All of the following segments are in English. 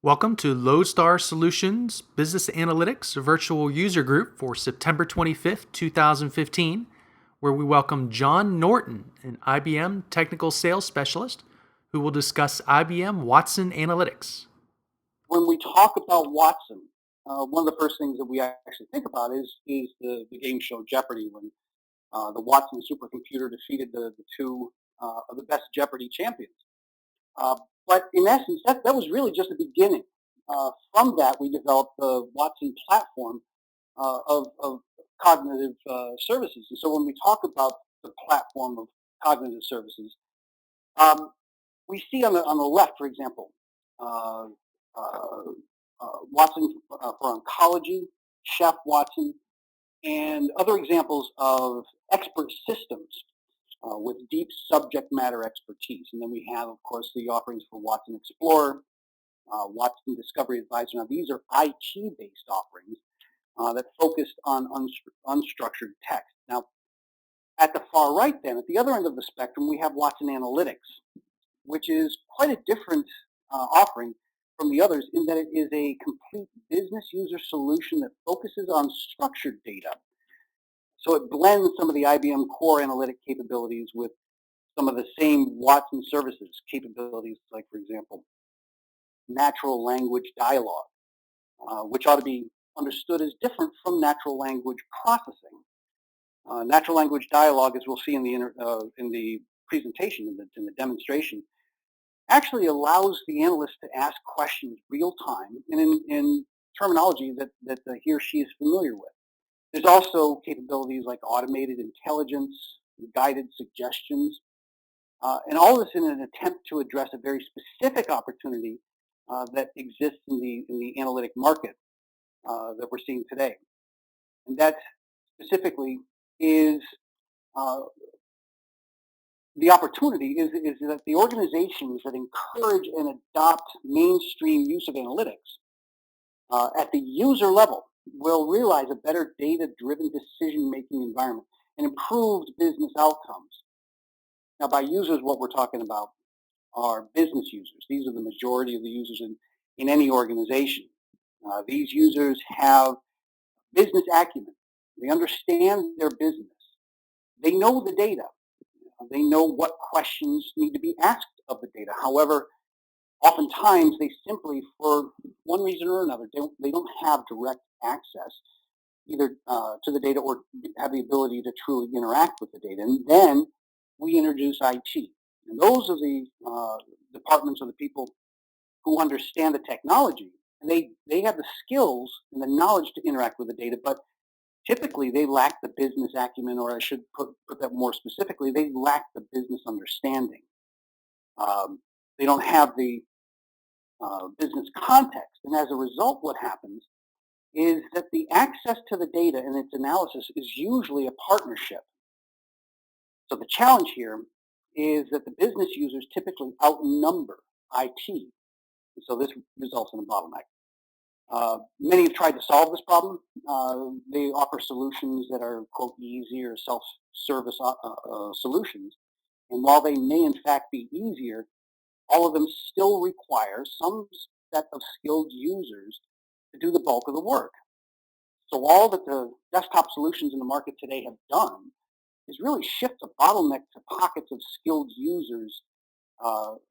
Welcome to Lodestar Solutions Business Analytics Virtual User Group for September 25th, 2015, where we welcome John Norton, an IBM Technical Sales Specialist, who will discuss IBM Watson Analytics. When we talk about Watson, one of the first things that we actually think about is the game show Jeopardy, when the Watson supercomputer defeated the two of the best Jeopardy champions. Uh, but in essence, that was really just the beginning. From that, we developed the Watson platform of cognitive services. And so when we talk about the platform of cognitive services, um, we see on the left, for example, uh, uh, Watson for oncology, Chef Watson, and other examples of expert systems with deep subject matter expertise. And then we have, of course, the offerings for Watson Explorer, Watson Discovery Advisor. Now, these are IT-based offerings that focused on unstructured text. Now, at the far right, then, at the other end of the spectrum, we have Watson Analytics, which is quite a different offering from the others in that it is a complete business user solution that focuses on structured data. So it blends some of the IBM core analytic capabilities with some of the same Watson services capabilities, like, for example, natural language dialogue, which ought to be understood as different from natural language processing. Natural language dialogue, as we'll see in the presentation, in the demonstration, actually allows the analyst to ask questions real time and in terminology that he or she is familiar with. There's also capabilities like automated intelligence, guided suggestions, and all of this in an attempt to address a very specific opportunity that exists in the analytic market that we're seeing today. And that specifically is uh, the opportunity is that the organizations that encourage and adopt mainstream use of analytics at the user level will realize a better data-driven decision-making environment and improved business outcomes. Now, by users, what we're talking about are business users. These are the majority of the users in any organization. These users have business acumen. They understand their business. They know the data. They know what questions need to be asked of the data. However, oftentimes they simply, for one reason or another, they don't have direct access either to the data or have the ability to truly interact with the data. And then we introduce IT. And those are the departments or the people who understand the technology. And they have the skills and the knowledge to interact with the data, but typically they lack the business acumen, or I should put that more specifically, they lack the business understanding. Um, they don't have the business context. And as a result, what happens is that the access to the data and its analysis is usually a partnership. So the challenge here is that the business users typically outnumber IT. So this results in a bottleneck. Many have tried to solve this problem. They offer solutions that are, quote, easy or self-service solutions. And while they may in fact be easier, all of them still require some set of skilled users to do the bulk of the work. So all that the desktop solutions in the market today have done is really shift the bottleneck to pockets of skilled users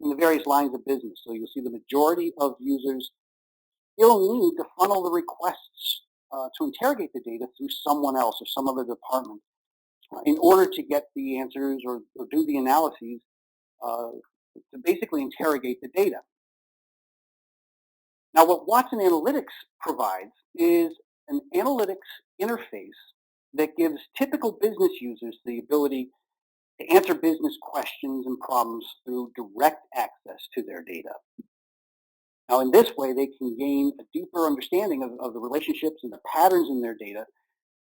in the various lines of business. So you'll see the majority of users still need to funnel the requests to interrogate the data through someone else or some other department in order to get the answers or do the analyses uh, to basically interrogate the data. Now, what Watson Analytics provides is an analytics interface that gives typical business users the ability to answer business questions and problems through direct access to their data. Now, in this way, they can gain a deeper understanding of the relationships and the patterns in their data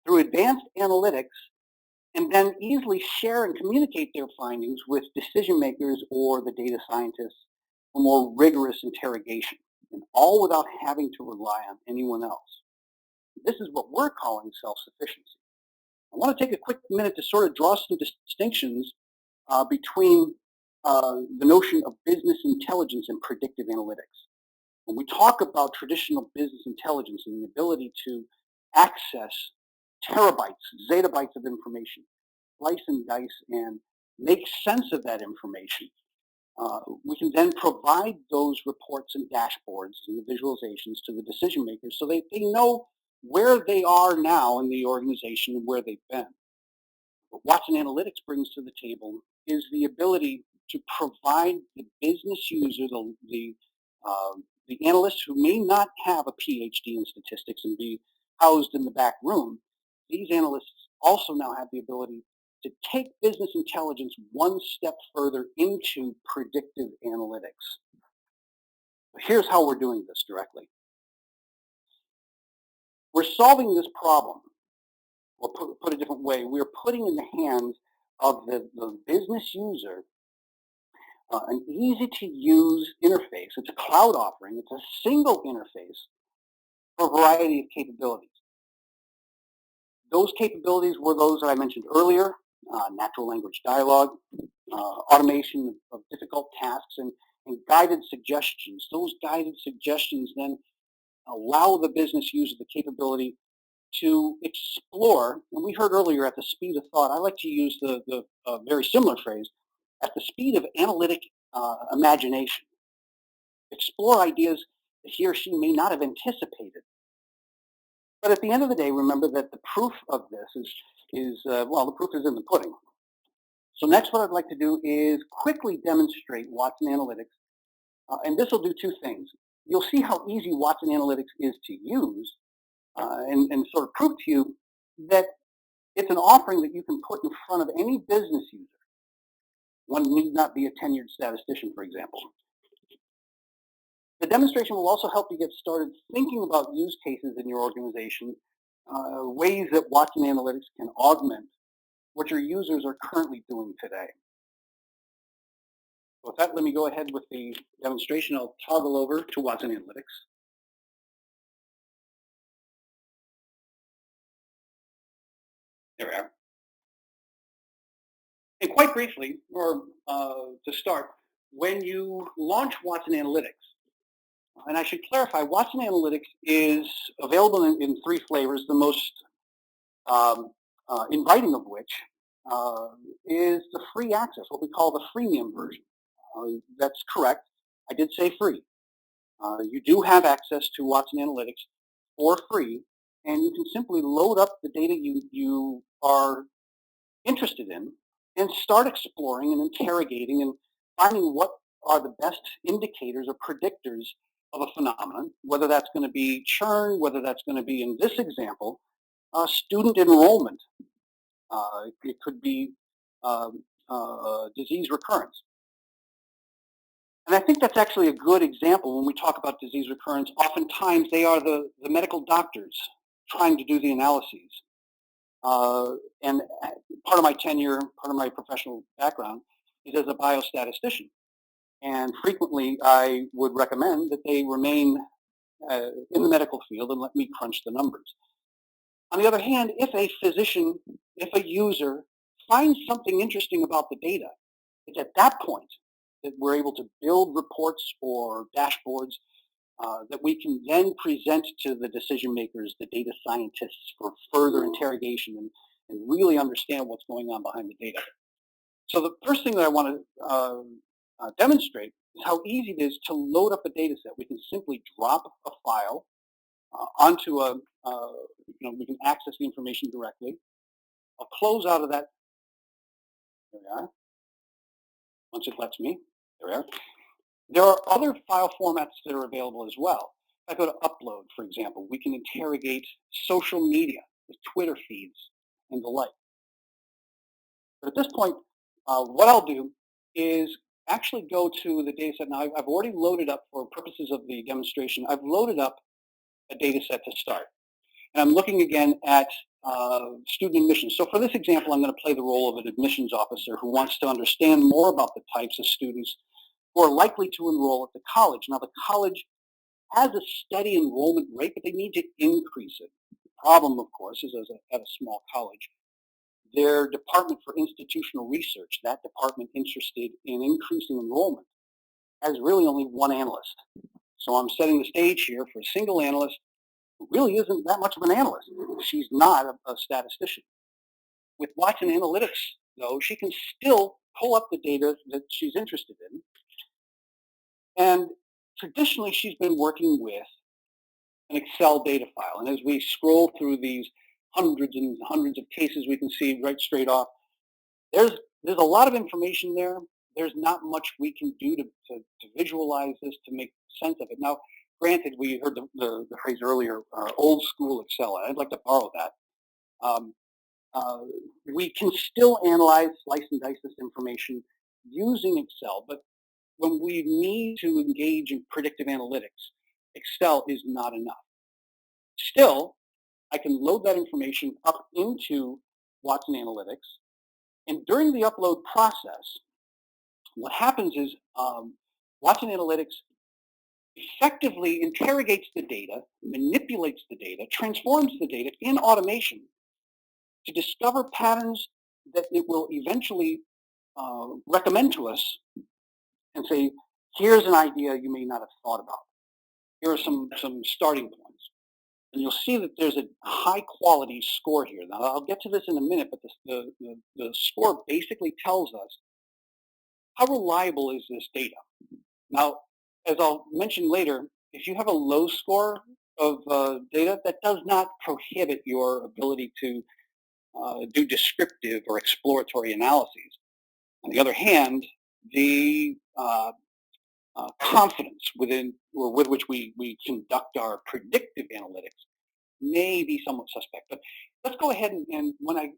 through advanced analytics, and then easily share and communicate their findings with decision makers or the data scientists for more rigorous interrogation, and all without having to rely on anyone else. This is what we're calling self-sufficiency. I want to take a quick minute to sort of draw some distinctions between the notion of business intelligence and predictive analytics. When we talk about traditional business intelligence and the ability to access terabytes, zettabytes of information, slice and dice and make sense of that information, we can then provide those reports and dashboards and the visualizations to the decision makers so they know where they are now in the organization and where they've been. What Watson Analytics brings to the table is the ability to provide the business user, the analyst who may not have a PhD in statistics and be housed in the back room. These analysts also now have the ability to take business intelligence one step further into predictive analytics. Here's how we're doing this directly. We're solving this problem, or put a different way, we're putting in the hands of the business user an easy-to-use interface. It's a cloud offering. It's a single interface for a variety of capabilities. Those capabilities were those that I mentioned earlier, natural language dialogue, automation of difficult tasks, and guided suggestions. Those guided suggestions then allow the business user the capability to explore, and we heard earlier at the speed of thought. I like to use the very similar phrase, at the speed of analytic imagination. Explore ideas that he or she may not have anticipated. But at the end of the day, remember that the proof of this is well, the proof is in the pudding. So next, what I'd like to do is quickly demonstrate Watson Analytics, and this will do two things. You'll see how easy Watson Analytics is to use, and sort of prove to you that it's an offering that you can put in front of any business user. One need not be a tenured statistician, for example. The demonstration will also help you get started thinking about use cases in your organization, ways that Watson Analytics can augment what your users are currently doing today. So with that, let me go ahead with the demonstration. I'll toggle over to Watson Analytics. There we are. And quite briefly, or to start, when you launch Watson Analytics, and I should clarify, Watson Analytics is available in three flavors, the most inviting of which is the free access, what we call the freemium version. That's correct. I did say free. You do have access to Watson Analytics for free, and you can simply load up the data you are interested in and start exploring and interrogating and finding what are the best indicators or predictors of a phenomenon, whether that's going to be churn, whether that's going to be, in this example, student enrollment. It could be disease recurrence. And I think that's actually a good example when we talk about disease recurrence. Oftentimes, they are the medical doctors trying to do the analyses. And part of my tenure, part of my professional background is as a biostatistician. And frequently, I would recommend that they remain in the medical field and let me crunch the numbers. On the other hand, if a physician, if a user finds something interesting about the data, it's at that point that we're able to build reports or dashboards that we can then present to the decision makers, the data scientists, for further interrogation and really understand what's going on behind the data. So the first thing that I want to demonstrate is how easy it is to load up a data set. We can simply drop a file onto we can access the information directly. I'll close out of that. There we are. Once it lets me, there we are. There are other file formats that are available as well. If I go to upload, for example, we can interrogate social media, the Twitter feeds, and the like. But at this point, what I'll do is actually go to the data set. Now, I've already loaded up, for purposes of the demonstration, I've loaded up a data set to start. And I'm looking again at student admissions. So for this example, I'm going to play the role of an admissions officer who wants to understand more about the types of students who are likely to enroll at the college. Now, the college has a steady enrollment rate, but they need to increase it. The problem, of course, is at a small college, their Department for Institutional Research, that department interested in increasing enrollment, has really only one analyst. So I'm setting the stage here for a single analyst who really isn't that much of an analyst. She's not a statistician. With Watson Analytics, though, she can still pull up the data that she's interested in. And traditionally, she's been working with an Excel data file. And as we scroll through these hundreds and hundreds of cases, we can see right straight off, there's a lot of information there. There's not much we can do to visualize this, to make sense of it. Now, granted, we heard the phrase earlier, old school Excel. I'd like to borrow that. Um, uh, we can still analyze, slice and dice this information using Excel, but when we need to engage in predictive analytics, Excel is not enough. Still, I can load that information up into Watson Analytics, and during the upload process, what happens is Watson Analytics effectively interrogates the data, manipulates the data, transforms the data in automation to discover patterns that it will eventually recommend to us and say, here's an idea you may not have thought about. Here are some starting points. And you'll see that there's a high quality score here. Now, I'll get to this in a minute, but the score basically tells us how reliable is this data. Now, as I'll mention later, if you have a low score of data, that does not prohibit your ability to do descriptive or exploratory analyses. On the other hand, the confidence within or with which we conduct our predictive analytics may be somewhat suspect. But let's go ahead and when I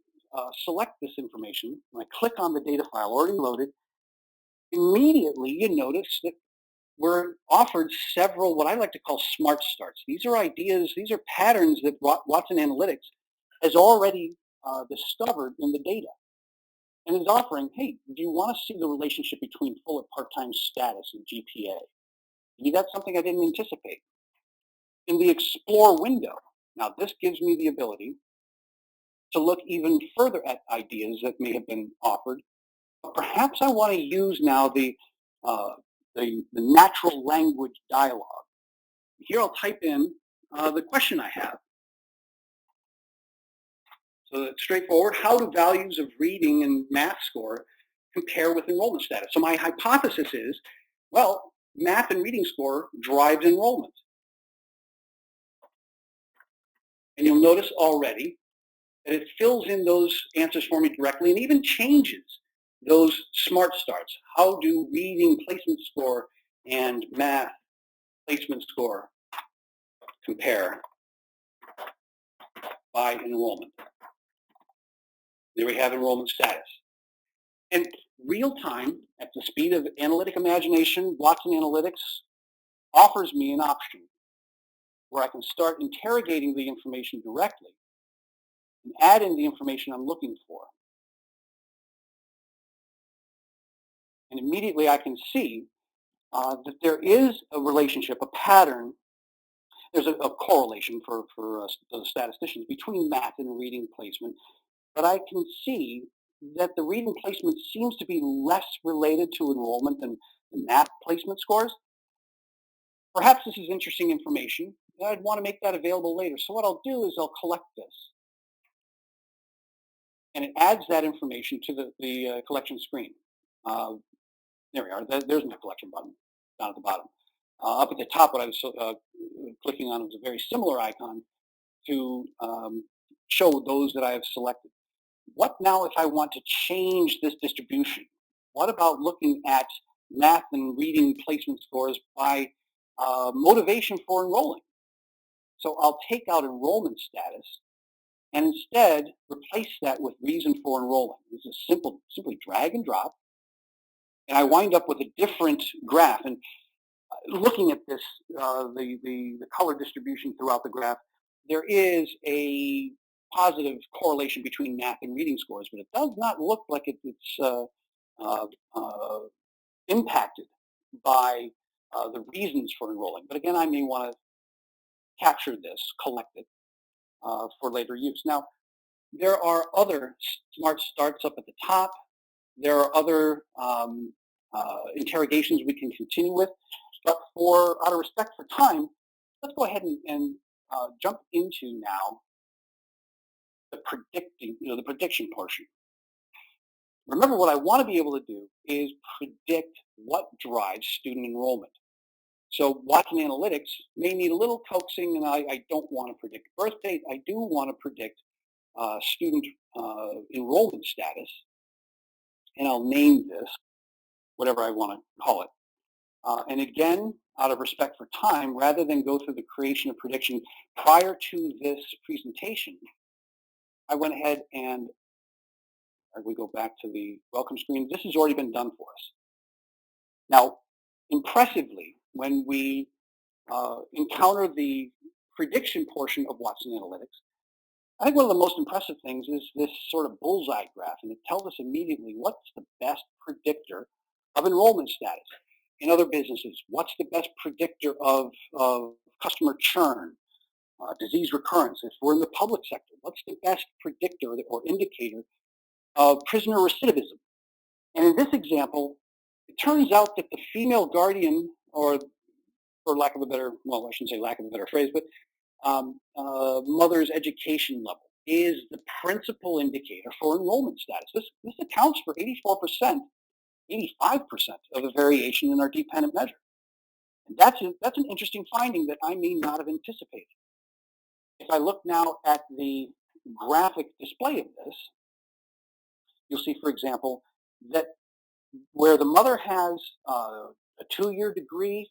select this information, when I click on the data file already loaded, immediately you notice that we're offered several what I like to call smart starts. These are ideas, these are patterns that Watson Analytics has already discovered in the data and is offering, hey, do you want to see the relationship between full and part-time status and GPA? Maybe that's something I didn't anticipate. In the Explore window, now this gives me the ability to look even further at ideas that may have been offered. But perhaps I want to use now the natural language dialogue. Here I'll type in the question I have. So it's straightforward. How do values of reading and math score compare with enrollment status? So my hypothesis is, well, math and reading score drives enrollment. And you'll notice already that it fills in those answers for me directly and even changes those smart starts. How do reading placement score and math placement score compare by enrollment? There we have enrollment status. And real time, at the speed of analytic imagination, Watson Analytics offers me an option where I can start interrogating the information directly and add in the information I'm looking for. And immediately I can see that there is a relationship, a pattern. There's a correlation for the statisticians between math and reading placement. But I can see that the reading placement seems to be less related to enrollment than the math placement scores. Perhaps this is interesting information. I'd want to make that available later. So what I'll do is I'll collect this. And it adds that information to the collection screen. There we are. There's my collection button down at the bottom. Up at the top, what I was clicking on was a very similar icon to show those that I have selected. What now if I want to change this distribution? What about looking at math and reading placement scores by motivation for enrolling? So I'll take out enrollment status and instead replace that with reason for enrolling. This is simply drag and drop. And I wind up with a different graph. And looking at this, the color distribution throughout the graph, there is a positive correlation between math and reading scores, but it does not look like it's impacted by the reasons for enrolling. But again, I may want to capture this, collect it for later use. Now, there are other smart starts up at the top. There are other interrogations we can continue with. But for out of respect for time, let's go ahead and jump into now the prediction portion. Remember, what I want to be able to do is predict what drives student enrollment. So Watson Analytics may need a little coaxing, and I don't want to predict birth date. I do want to predict student enrollment status, and I'll name this whatever I want to call it. And again, out of respect for time, rather than go through the creation of prediction prior to this presentation, I went ahead and we go back to the welcome screen. This has already been done for us. Now, impressively, when we encounter the prediction portion of Watson Analytics, I think one of the most impressive things is this sort of bullseye graph, and it tells us immediately what's the best predictor of enrollment status. In other businesses, what's the best predictor of customer churn, disease recurrence? If we're in the public sector, what's the best predictor or indicator of prisoner recidivism? And in this example, it turns out that the female guardian, or for lack of a better, well, I shouldn't say lack of a better phrase, but mother's education level is the principal indicator for enrollment status. This accounts for 84%, 85% of the variation in our dependent measure. And that's an interesting finding that I may not have anticipated. If I look now at the graphic display of this, you'll see, for example, that where the mother has a 2-year degree,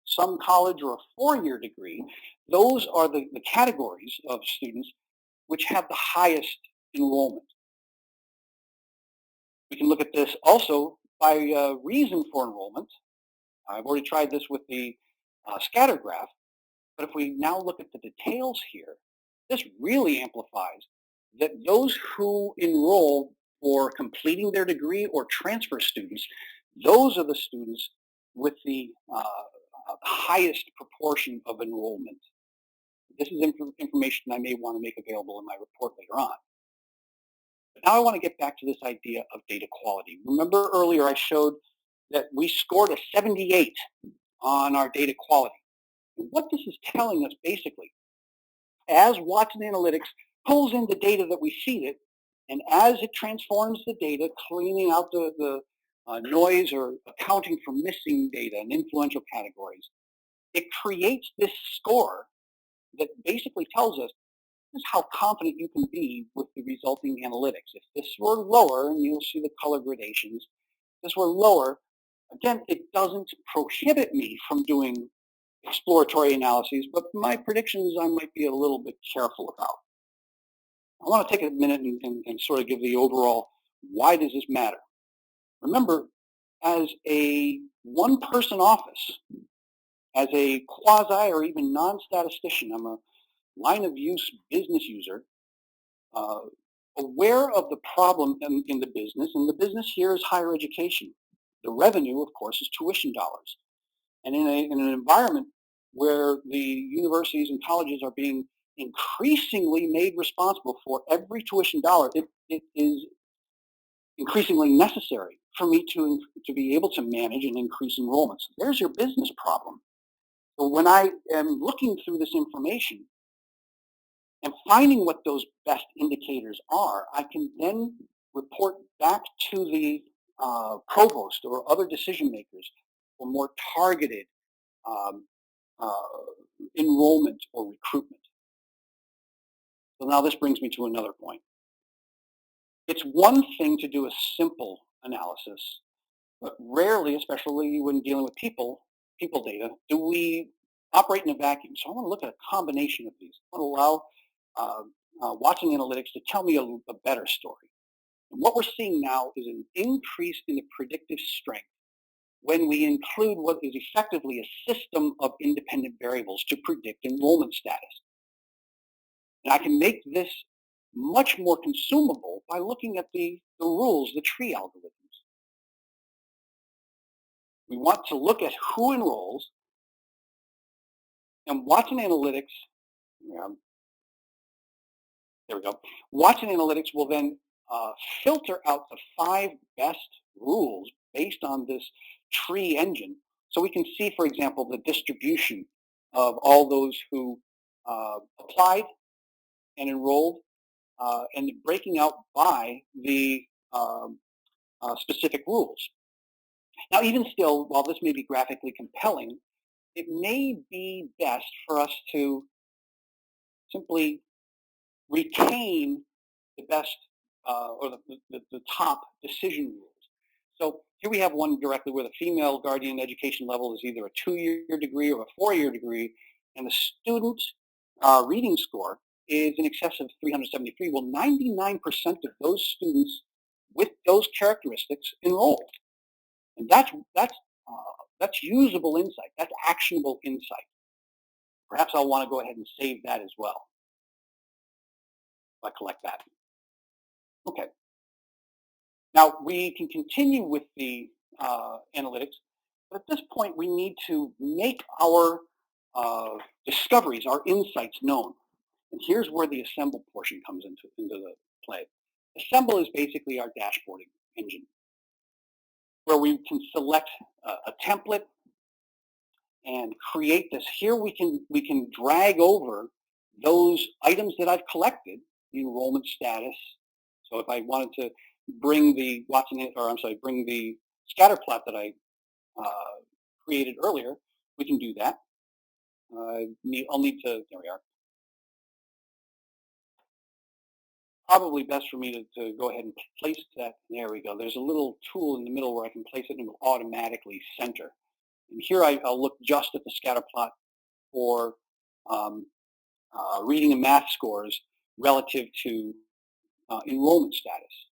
some college, or a 4-year degree, those are the categories of students which have the highest enrollment. We can look at this also by reason for enrollment. I've already tried this with the scatter graph, but if we now look at the details here, this really amplifies that those who enroll for completing their degree or transfer students, those are the students with the highest proportion of enrollment. This is information I may want to make available in my report later on. But now I want to get back to this idea of data quality. Remember earlier I showed that we scored a 78 on our data quality. And what this is telling us basically, as Watson Analytics pulls in the data that we feed it, and as it transforms the data, cleaning out the noise or accounting for missing data and influential categories, it creates this score that basically tells us this is how confident you can be with the resulting analytics. If this were lower, and you'll see the color gradations, if this were lower, again, it doesn't prohibit me from doing exploratory analyses, but my predictions I might be a little bit careful about. I want to take a minute and sort of give the overall, why does this matter? Remember, as a one-person office, as a quasi or even non-statistician, I'm a line of use business user, aware of the problem in the business, and the business here is higher education. The revenue, of course, is tuition dollars. And in an environment where the universities and colleges are being increasingly made responsible for every tuition dollar, it is increasingly necessary for me to be able to manage and increase enrollments. There's your business problem. So when I am looking through this information and finding what those best indicators are, I can then report back to the provost or other decision makers for more targeted enrollment or recruitment. So now this brings me to another point. It's one thing to do a simple analysis, but rarely, especially when dealing with people data, do we operate in a vacuum. So I want to look at a combination of these. I want to allow Watson Analytics to tell me a better story. And what we're seeing now is an increase in the predictive strength when we include what is effectively a system of independent variables to predict enrollment status. And I can make this much more consumable by looking at the rules, the tree algorithms. We want to look at who enrolls, and Watson Analytics, there we go. Watson Analytics will then filter out the 5 best rules based on this tree engine So we can see, for example, the distribution of all those who applied and enrolled, and breaking out by the um, specific rules. Now, even still, while this may be graphically compelling, it may be best for us to simply retain the best or the top decision rules. So here we have one directly where the female guardian education level is either a 2-year degree or a 4-year degree, and the student reading score is in excess of 373. Well, 99% of those students with those characteristics enrolled, and that's usable insight. That's actionable insight. Perhaps I'll want to go ahead and save that as well if I collect that. Okay. Now we can continue with the analytics, but at this point we need to make our discoveries, our insights known. And here's where the assemble portion comes into the play. Assemble is basically our dashboarding engine, where we can select a template and create this. Here we can drag over those items that I've collected, the enrollment status. So if I wanted to bring the bring the scatter plot that I created earlier, we can do that. I'll need to, there we are. Probably best for me to go ahead and place that. There we go. There's a little tool in the middle where I can place it and it will automatically center. And here I'll look just at the scatter plot for um, reading and math scores relative to enrollment status.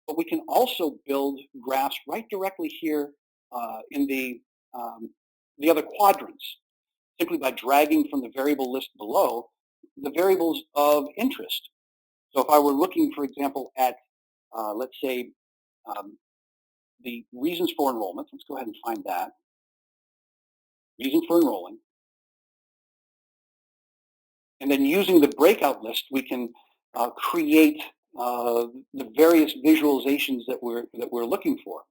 But we can also build graphs right directly here in the other quadrants, simply by dragging from the variable list below the variables of interest. So if I were looking, for example, at, let's say, um, the reasons for enrollment, let's go ahead and find that. Reason for enrolling. And then using the breakout list, we can create the various visualizations that we're looking for.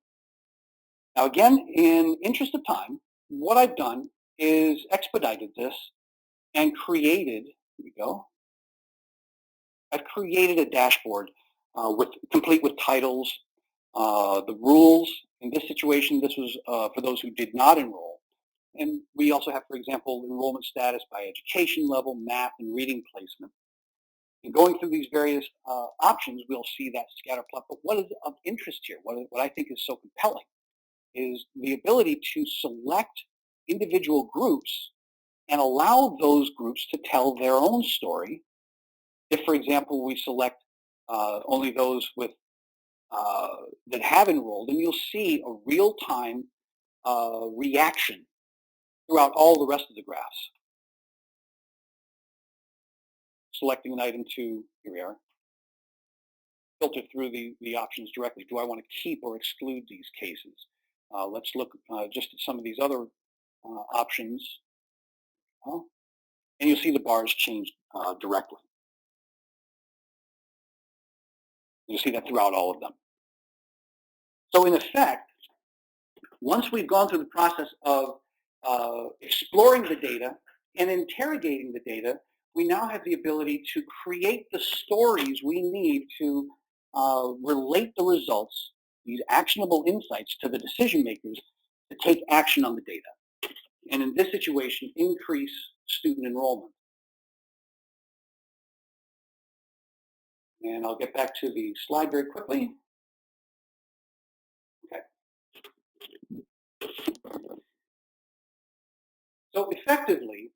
Now, again, in interest of time, what I've done is expedited this and created. Here we go. I've created a dashboard complete with titles, the rules. In this situation, this was for those who did not enroll. And we also have, for example, enrollment status by education level, math, and reading placement. And going through these various options, we'll see that scatter plot. But what is of interest here, what I think is so compelling, is the ability to select individual groups and allow those groups to tell their own story. If, for example, we select only those with that have enrolled, and you'll see a real-time reaction throughout all the rest of the graphs. Selecting an item to, here we are, filter through the options directly. Do I want to keep or exclude these cases? Let's look just at some of these other options. And you'll see the bars change directly. You'll see that throughout all of them. So in effect, once we've gone through the process of exploring the data and interrogating the data, we now have the ability to create the stories we need to relate the results, these actionable insights, to the decision makers to take action on the data. And in this situation, increase student enrollment. And I'll get back to the slide very quickly. Okay. So effectively,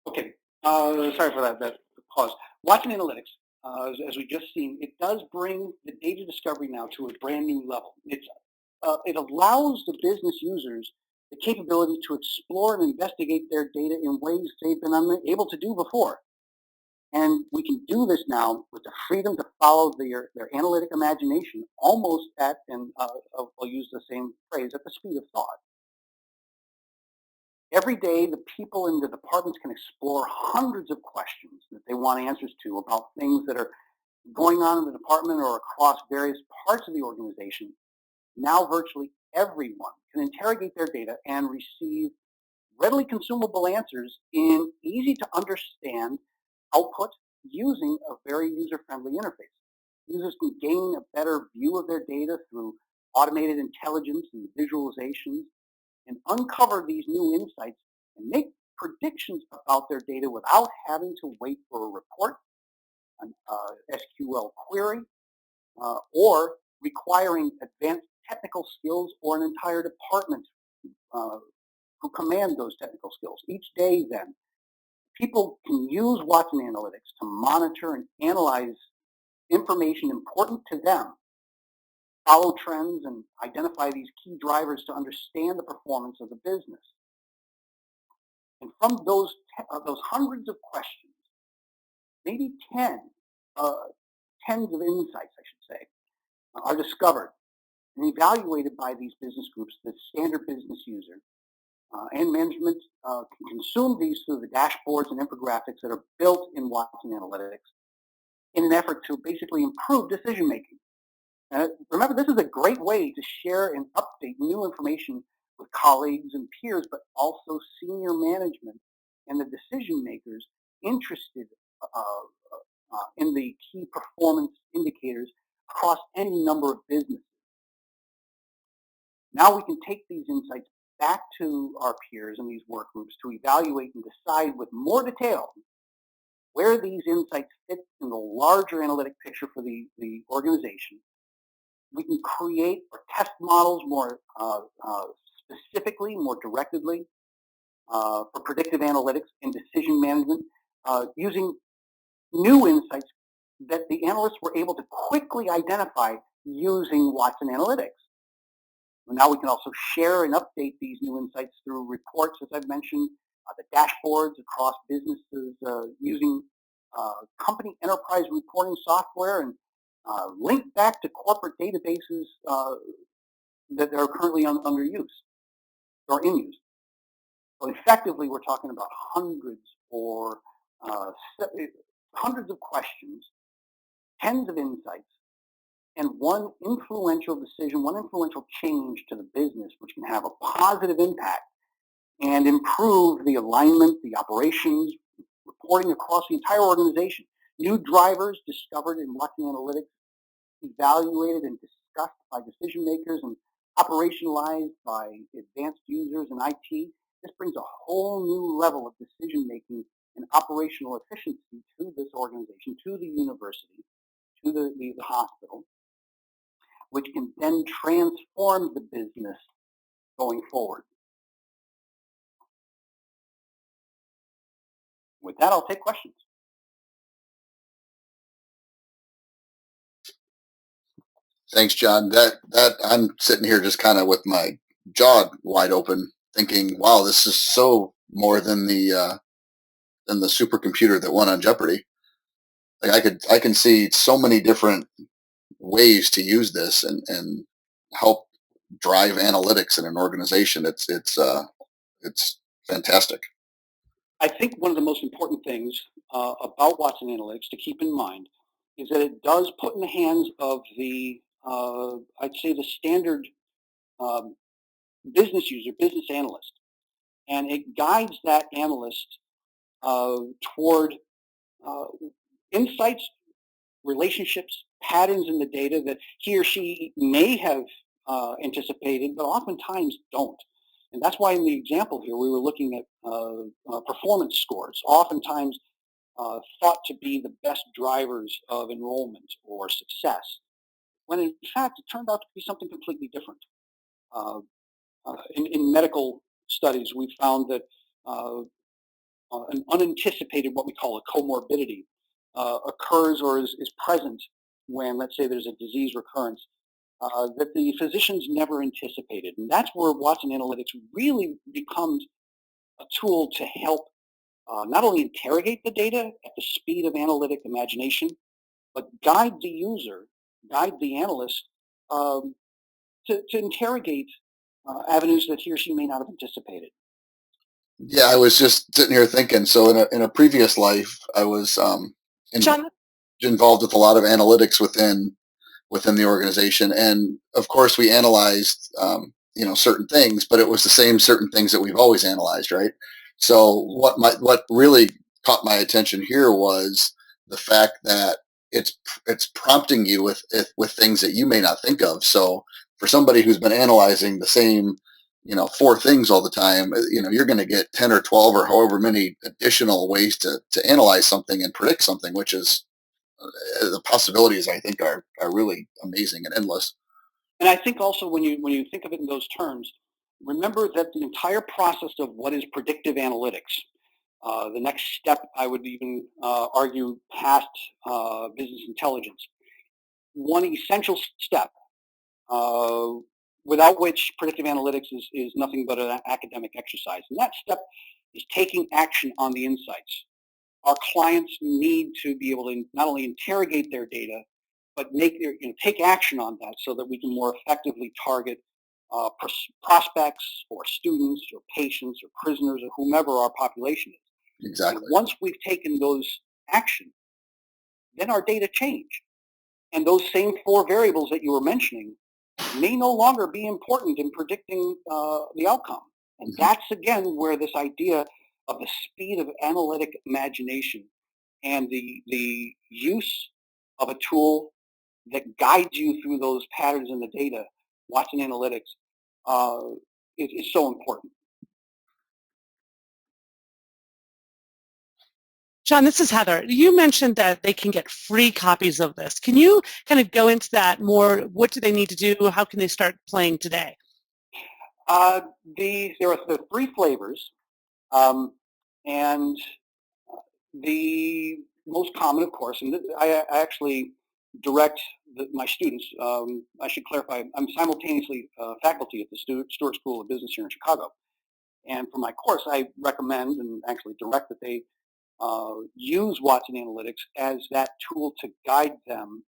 okay, sorry for that pause. Watson Analytics, as we've just seen, it does bring the data discovery now to a brand new level. It allows the business users the capability to explore and investigate their data in ways they've been unable to do before. And we can do this now with the freedom to follow their analytic imagination almost at, and I'll use the same phrase, at the speed of thought. Every day, the people in the departments can explore hundreds of questions that they want answers to about things that are going on in the department or across various parts of the organization, now virtually everyone can interrogate their data and receive readily consumable answers in easy to understand output using a very user-friendly interface. Users can gain a better view of their data through automated intelligence and visualizations and uncover these new insights and make predictions about their data without having to wait for a report, an SQL query, or requiring advanced technical skills or an entire department uh, who command those technical skills. Each day, then, people can use Watson Analytics to monitor and analyze information important to them, follow trends, and identify these key drivers to understand the performance of the business. And from those hundreds of questions, maybe uh, tens of insights, I should say, are discovered and evaluated by these business groups, the standard business user, and management can consume these through the dashboards and infographics that are built in Watson Analytics in an effort to basically improve decision making. Remember, this is a great way to share and update new information with colleagues and peers, but also senior management and the decision makers interested in the key performance indicators across any number of businesses. Now we can take these insights back to our peers in these work groups to evaluate and decide with more detail where these insights fit in the larger analytic picture for the organization. We can create or test models more specifically, more directly for predictive analytics and decision management using new insights that the analysts were able to quickly identify using Watson Analytics. Now we can also share and update these new insights through reports, as I've mentioned, the dashboards across businesses using company enterprise reporting software and link back to corporate databases that are currently under use or in use. So effectively, we're talking about hundreds of questions, tens of insights, and one influential decision, one influential change to the business, which can have a positive impact and improve the alignment, the operations, reporting across the entire organization. New drivers discovered in Watson Analytics, evaluated and discussed by decision makers and operationalized by advanced users and IT. This brings a whole new level of decision making and operational efficiency to this organization, to the university, to the hospital, which can then transform the business going forward. With that, I'll take questions. Thanks, John. That I'm sitting here just kind of with my jaw wide open, thinking, "Wow, this is so more than the supercomputer that won on Jeopardy." Like I can see so many different ways to use this and help drive analytics in an organization. It's fantastic. I think one of the most important things about Watson Analytics to keep in mind is that it does put in the hands of I'd say the standard um, business user, business analyst, and it guides that analyst toward uh, insights, relationships, patterns in the data that he or she may have anticipated, but oftentimes don't. And that's why in the example here, we were looking at performance scores, oftentimes thought to be the best drivers of enrollment or success, when in fact it turned out to be something completely different. In medical studies, we found that an unanticipated, what we call a comorbidity, occurs or is present when, let's say, there's a disease recurrence that the physicians never anticipated. And that's where Watson Analytics really becomes a tool to help not only interrogate the data at the speed of analytic imagination, but guide the user, guide the analyst to interrogate avenues that he or she may not have anticipated. Yeah, I was just sitting here thinking. So in a previous life, I was in John, involved with a lot of analytics within the organization, and of course we analyzed certain things, but it was the same certain things that we've always analyzed, right? So what really caught my attention here was the fact that it's prompting you with things that you may not think of. So for somebody who's been analyzing the same four things all the time, you're going to get 10 or 12 or however many additional ways to analyze something and predict something, which is the possibilities I think are really amazing and endless. And I think also when you think of it in those terms, remember that the entire process of what is predictive analytics, the next step, I would even argue past business intelligence, one essential step uh, without which predictive analytics is nothing but an academic exercise. And that step is taking action on the insights. Our clients need to be able to not only interrogate their data, but take action on that so that we can more effectively target prospects or students or patients or prisoners or whomever our population is. Exactly. And once we've taken those action, then our data change. And those same four variables that you were mentioning may no longer be important in predicting the outcome. And that's, again, where this idea of the speed of analytic imagination and the use of a tool that guides you through those patterns in the data, Watson Analytics, is so important. John, this is Heather. You mentioned that they can get free copies of this. Can you kind of go into that more? What do they need to do? How can they start playing today? There are three flavors, and the most common, of course, and I actually direct my students. I should clarify, I'm simultaneously faculty at the Stewart School of Business here in Chicago. And for my course, I recommend and actually direct that they use Watson Analytics as that tool to guide them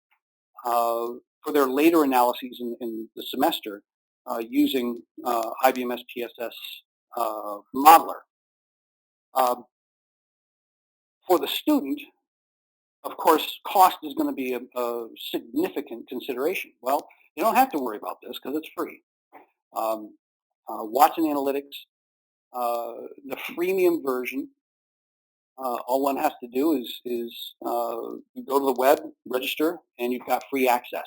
for their later analyses in the semester using IBM SPSS modeler. For the student, of course, cost is going to be a significant consideration. Well, you don't have to worry about this because it's free. Watson Analytics, the freemium version, all one has to do is you go to the web, register, and you've got free access.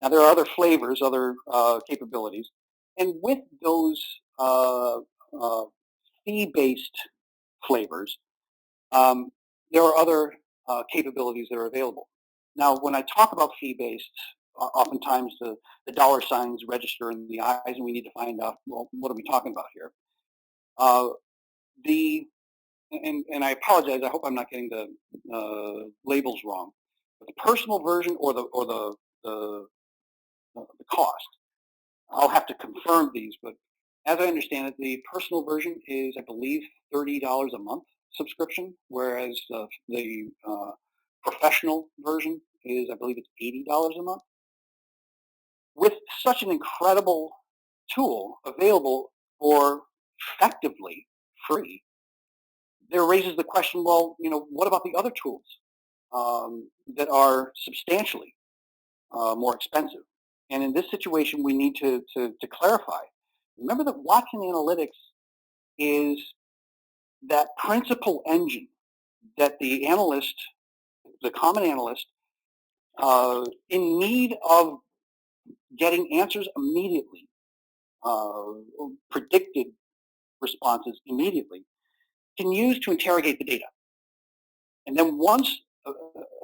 Now, there are other flavors, other capabilities, and with those fee-based flavors, there are other capabilities that are available. Now, when I talk about fee-based, oftentimes the dollar signs register in the eyes, and we need to find out, well, what are we talking about here? And I apologize. I hope I'm not getting the labels wrong. But the personal version or the cost, I'll have to confirm these. But as I understand it, the personal version is, I believe, $30 a month subscription, whereas the professional version is, I believe, it's $80 a month. With such an incredible tool available for effectively free, there raises the question, well, what about the other tools that are substantially more expensive? And in this situation, we need to clarify. Remember that Watson Analytics is that principal engine that the analyst, the common analyst, in need of getting answers immediately, predicted responses immediately, can use to interrogate the data. And then once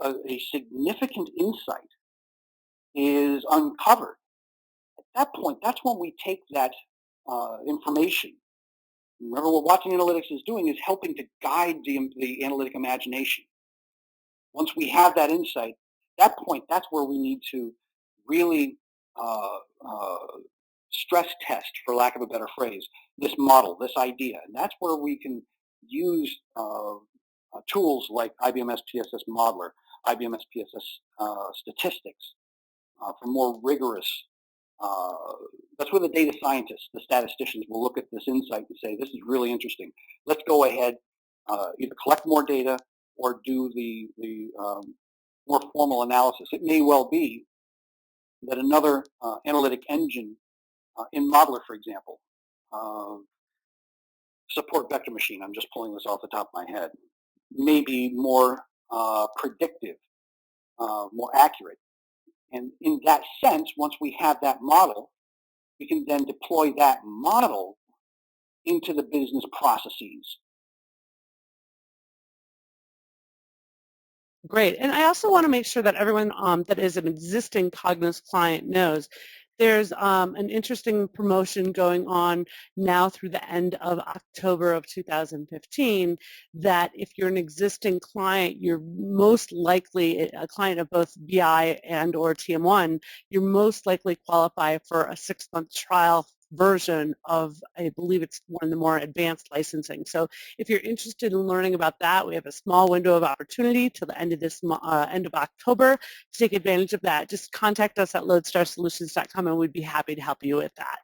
a significant insight is uncovered, at that point, that's when we take that information. Remember, what Watson Analytics is doing is helping to guide the analytic imagination. Once we have that insight, at that point, that's where we need to really stress test, for lack of a better phrase, this model, this idea. And that's where we can use tools like IBM SPSS Modeler, IBM SPSS Statistics for more rigorous. That's where the data scientists, the statisticians, will look at this insight and say, this is really interesting. Let's go ahead, either collect more data or do the more formal analysis. It may well be that another analytic engine in Modeler, for example, support vector machine, I'm just pulling this off the top of my head, may be more predictive, more accurate. And in that sense, once we have that model, we can then deploy that model into the business processes. Great. And I also want to make sure that everyone that is an existing Cognos client knows there's an interesting promotion going on now through the end of October of 2015 that if you're an existing client, you're most likely a client of both BI and or TM1, you're most likely qualify for a 6-month trial version of, I believe it's one of the more advanced licensing. So if you're interested in learning about that, we have a small window of opportunity till the end of this end of October to take advantage of that. Just contact us at lodestarsolutions.com and we'd be happy to help you with that.